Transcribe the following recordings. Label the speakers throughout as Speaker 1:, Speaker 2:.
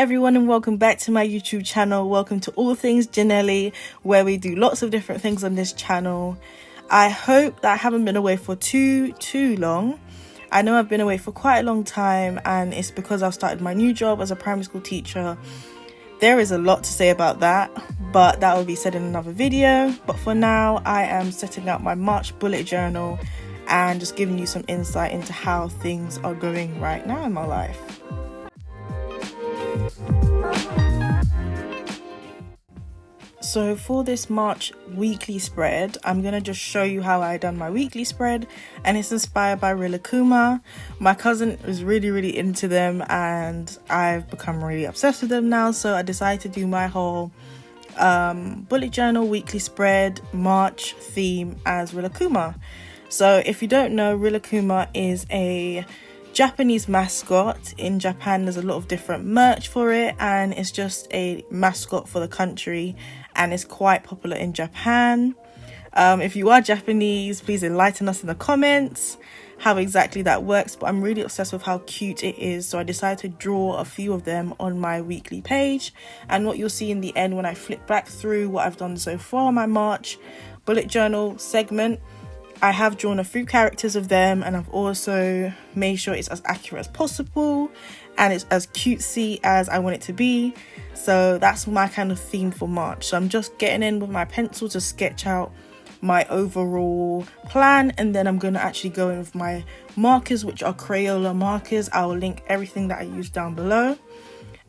Speaker 1: everyone, and welcome back to my YouTube channel. Welcome to All Things Janelli, where we do lots of different things on this channel. I hope that I haven't been away for too long. I know I've been away for quite a long time, and it's because I've started my new job as a primary school teacher. There is a lot to say about that, but that will be said in another video. But for now, I am setting out my March bullet journal and just giving you some insight into how things are going right now in my life. So for this March weekly spread, I'm going to just show you how I done my weekly spread, and it's inspired by Rilakkuma. My cousin is really into them, and I've become really obsessed with them now, so I decided to do my whole bullet journal weekly spread March theme as Rilakkuma. So if you don't know, Rilakkuma is a Japanese mascot. In Japan, there's a lot of different merch for it, and it's just a mascot for the country, and it's quite popular in Japan. If you are Japanese, please enlighten us in the comments how exactly that works, but I'm really obsessed with how cute it is, so I decided to draw a few of them on my weekly page. And what you'll see in the end when I flip back through what I've done so far in my March bullet journal segment, I have drawn a few characters of them, and I've also made sure it's as accurate as possible and it's as cutesy as I want it to be. So that's my kind of theme for March. So I'm just getting in with my pencil to sketch out my overall plan, and then I'm going to actually go in with my markers, which are Crayola markers. I will link everything that I use down below.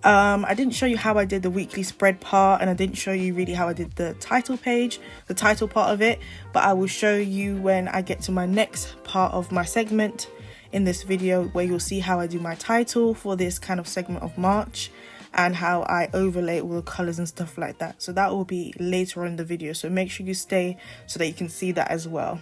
Speaker 1: I didn't show you how I did the weekly spread part, and I didn't show you really how I did the title page, the title part of it, but I will show you when I get to my next part of my segment in this video, where you'll see how I do my title for this kind of segment of March and how I overlay all the colors and stuff like that. So that will be later on in the video, so make sure you stay so that you can see that as well.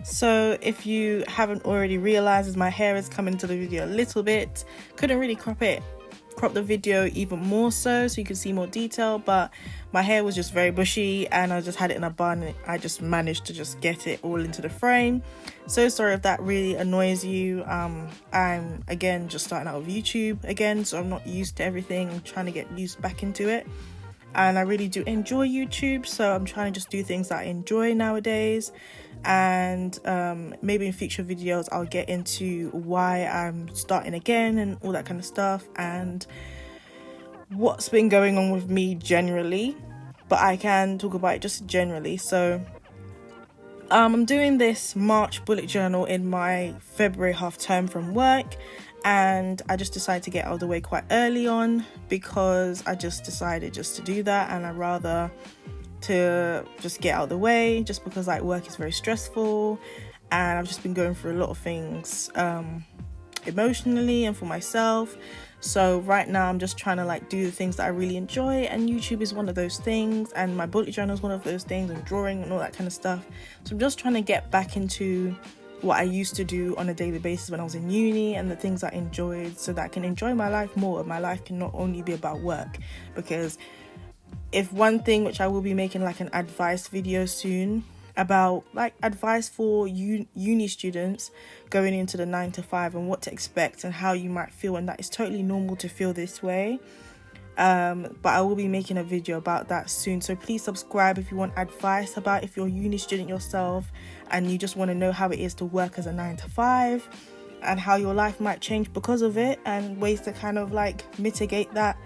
Speaker 1: So if you haven't already realized, as my hair is coming into the video a little bit, couldn't really crop the video even more so you can see more detail, but my hair was just very bushy and I just had it in a bun, and I just managed to just get it all into the frame. So sorry if that really annoys you. I'm again just starting out with YouTube again, so I'm not used to everything. I'm trying to get used back into it, and I really do enjoy YouTube, so I'm trying to just do things that I enjoy nowadays. And maybe in future videos I'll get into why I'm starting again and all that kind of stuff, and what's been going on with me generally, but I can talk about it just generally. So I'm doing this March bullet journal in my February half term from work, and I just decided to get out of the way quite early on because I just decided just to do that, and I'd rather to just get out of the way, just because like work is very stressful and I've just been going through a lot of things emotionally and for myself. So right now I'm just trying to like do the things that I really enjoy, and YouTube is one of those things, and my bullet journal is one of those things, and drawing and all that kind of stuff. So I'm just trying to get back into what I used to do on a daily basis when I was in uni, and the things I enjoyed, so that I can enjoy my life more. My life can not only be about work, because if one thing, which I will be making like an advice video soon about like advice for uni students going into the 9 to 5 and what to expect and how you might feel, and that is totally normal to feel this way. But I will be making a video about that soon, so please subscribe if you want advice about if you're a uni student yourself and you just want to know how it is to work as a 9 to 5 and how your life might change because of it, and ways to kind of like mitigate that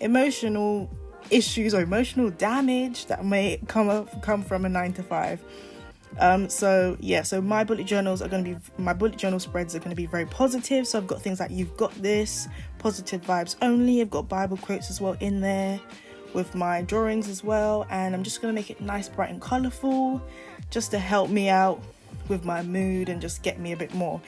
Speaker 1: emotional issues or emotional damage that may come from a 9 to 5. So yeah, so my bullet journal spreads are going to be very positive. So I've got things like "you've got this," positive vibes only. I've got Bible quotes as well in there with my drawings as well, and I'm just going to make it nice, bright and colorful, just to help me out with my mood and just get me a bit more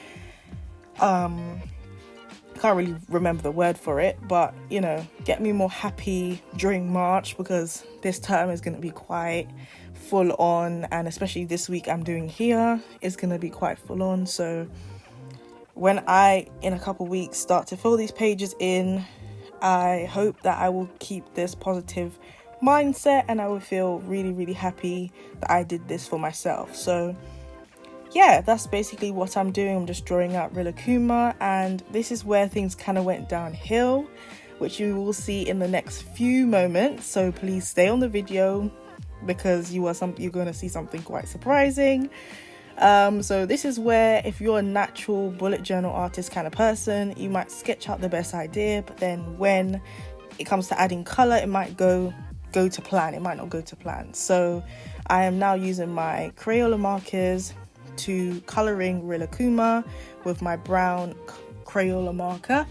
Speaker 1: can't really remember the word for it, but you know, get me more happy during March, because this term is going to be quite full on, and especially this week I'm doing here is going to be quite full on. So when I, in a couple weeks, start to fill these pages in, I hope that I will keep this positive mindset and I will feel really, really happy that I did this for myself. So yeah, that's basically what I'm doing. I'm just drawing out Rilakkuma, and this is where things kind of went downhill, which you will see in the next few moments. So please stay on the video because you're going to see something quite surprising. So this is where, if you're a natural bullet journal artist kind of person, you might sketch out the best idea, but then when it comes to adding color, it might go to plan. It might not go to plan. So I am now using my Crayola markers to coloring Rilakkuma with my brown Crayola marker,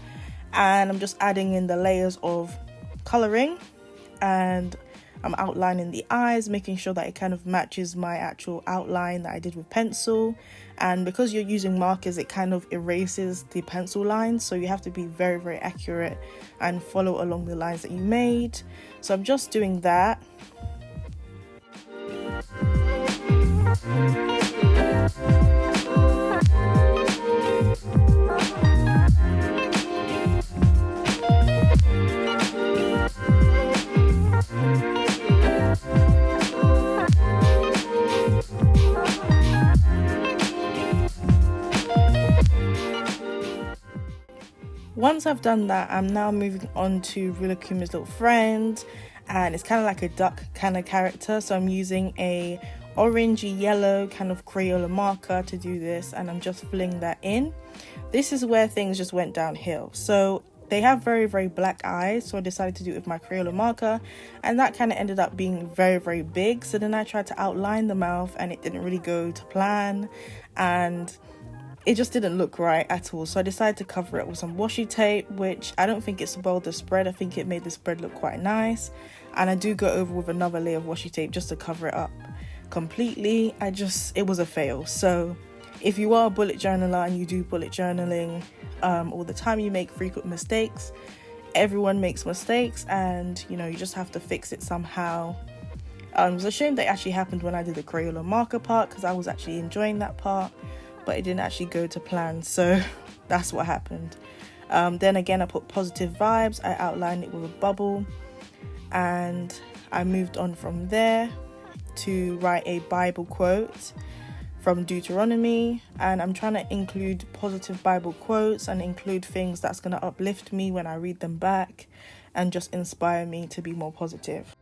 Speaker 1: and I'm just adding in the layers of coloring, and I'm outlining the eyes, making sure that it kind of matches my actual outline that I did with pencil. And because you're using markers, it kind of erases the pencil lines, so you have to be very, very accurate and follow along the lines that you made. So I'm just doing that. Once I've done that, I'm now moving on to Rilakkuma's little friend, and it's kind of like a duck kind of character. So I'm using a orangey yellow kind of Crayola marker to do this, and I'm just filling that in. This is where things just went downhill. So they have very, very black eyes, so I decided to do it with my Crayola marker, and that kind of ended up being very, very big. So then I tried to outline the mouth, and it didn't really go to plan, and it just didn't look right at all. So I decided to cover it with some washi tape, which I don't think it spoiled the spread. I think it made the spread look quite nice. And I do go over with another layer of washi tape just to cover it up completely. It was a fail. So if you are a bullet journaler and you do bullet journaling all the time, you make frequent mistakes. Everyone makes mistakes, and you just have to fix it somehow. It was a shame that it actually happened when I did the Crayola marker part, because I was actually enjoying that part, but it didn't actually go to plan. So that's what happened. Then again, I put positive vibes. I outlined it with a bubble, and I moved on from there to write a Bible quote from Deuteronomy, and I'm trying to include positive Bible quotes and include things that's going to uplift me when I read them back and just inspire me to be more positive.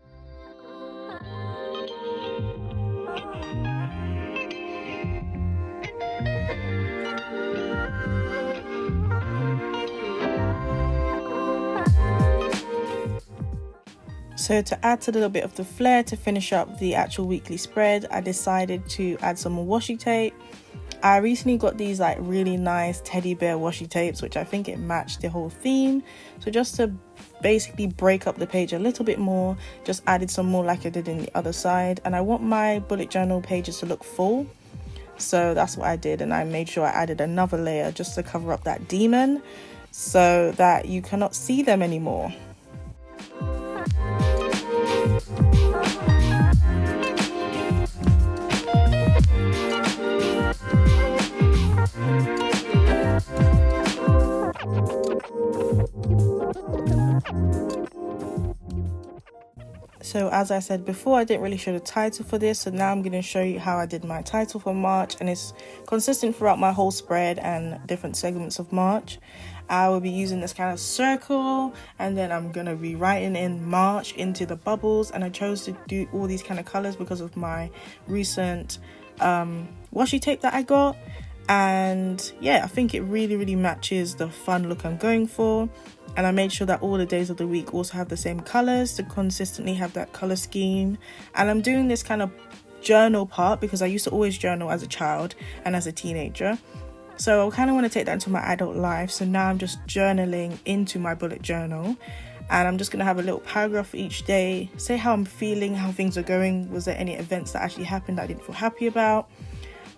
Speaker 1: So to add a little bit of the flair to finish up the actual weekly spread, I decided to add some more washi tape. I recently got these like really nice teddy bear washi tapes, which I think it matched the whole theme. So just to basically break up the page a little bit more, just added some more like I did in the other side. And I want my bullet journal pages to look full. So that's what I did, and I made sure I added another layer just to cover up that demon so that you cannot see them anymore. So as I said before, I didn't really show the title for this, so now I'm going to show you how I did my title for March, and it's consistent throughout my whole spread and different segments of March. I will be using this kind of circle, and then I'm going to be writing in March into the bubbles, and I chose to do all these kind of colors because of my recent washi tape that I got. And yeah, I think it really, really matches the fun look I'm going for. And I made sure that all the days of the week also have the same colors to consistently have that color scheme. And I'm doing this kind of journal part because I used to always journal as a child and as a teenager. So I kind of want to take that into my adult life. So now I'm just journaling into my bullet journal. And I'm just going to have a little paragraph for each day. Say how I'm feeling, how things are going. Was there any events that actually happened that I didn't feel happy about?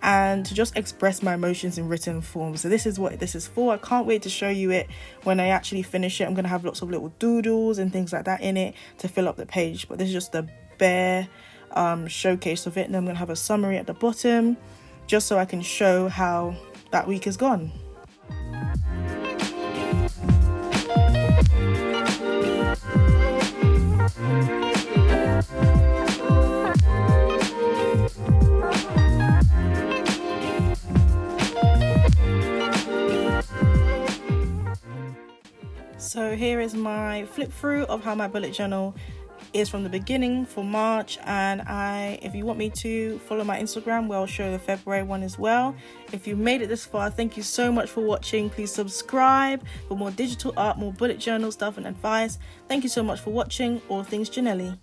Speaker 1: And to just express my emotions in written form. So this is what this is for. I can't wait to show you it when I actually finish it. I'm going to have lots of little doodles and things like that in it to fill up the page. But this is just the bare showcase of it. And I'm going to have a summary at the bottom just so I can show how that week has gone. So here is my flip through of how my bullet journal is from the beginning for March, and if you want me to follow my Instagram, where I'll show the February one as well. If you made it this far, thank you so much for watching. Please subscribe for more digital art, more bullet journal stuff and advice. Thank you so much for watching. All things Janelli.